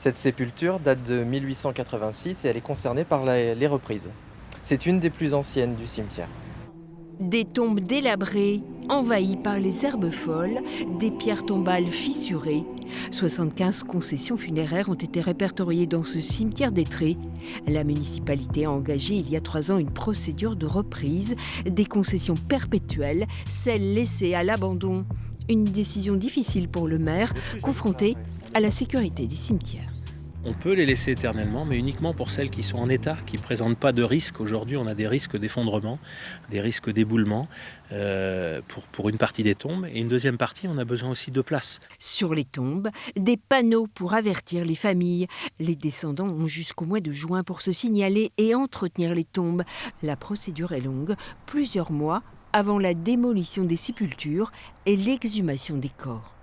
Cette sépulture date de 1886 et elle est concernée par les reprises. C'est une des plus anciennes du cimetière. Des tombes délabrées, envahies par les herbes folles, des pierres tombales fissurées. 75 concessions funéraires ont été répertoriées dans ce cimetière d'Étré. La municipalité a engagé il y a 3 ans une procédure de reprise des concessions perpétuelles, celles laissées à l'abandon. Une décision difficile pour le maire, confronté à la sécurité des cimetières. On peut les laisser éternellement, mais uniquement pour celles qui sont en état, qui ne présentent pas de risque. Aujourd'hui, on a des risques d'effondrement, des risques d'éboulement pour une partie des tombes. Et une deuxième partie, on a besoin aussi de place. Sur les tombes, des panneaux pour avertir les familles. Les descendants ont jusqu'au mois de juin pour se signaler et entretenir les tombes. La procédure est longue, plusieurs mois avant la démolition des sépultures et l'exhumation des corps.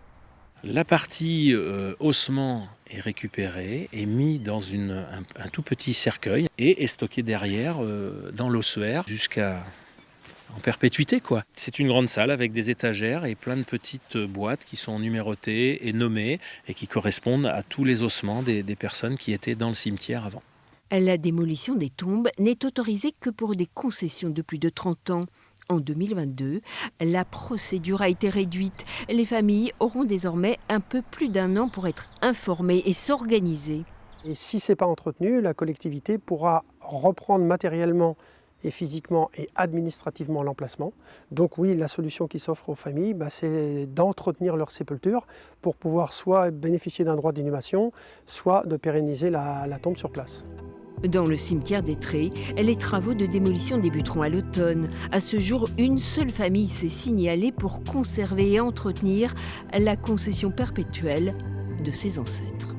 La partie ossement est récupérée et mis dans un tout petit cercueil et est stocké derrière dans l'ossuaire jusqu'à en perpétuité, quoi. C'est une grande salle avec des étagères et plein de petites boîtes qui sont numérotées et nommées et qui correspondent à tous les ossements des personnes qui étaient dans le cimetière avant. La démolition des tombes n'est autorisée que pour des concessions de plus de 30 ans. En 2022, la procédure a été réduite. Les familles auront désormais un peu plus d'1 an pour être informées et s'organiser. Et si ce n'est pas entretenu, la collectivité pourra reprendre matériellement et physiquement et administrativement l'emplacement. Donc oui, la solution qui s'offre aux familles, c'est d'entretenir leur sépulture pour pouvoir soit bénéficier d'un droit d'inhumation, soit de pérenniser la tombe sur place. Dans le cimetière d'Étré, les travaux de démolition débuteront à l'automne. À ce jour, une seule famille s'est signalée pour conserver et entretenir la concession perpétuelle de ses ancêtres.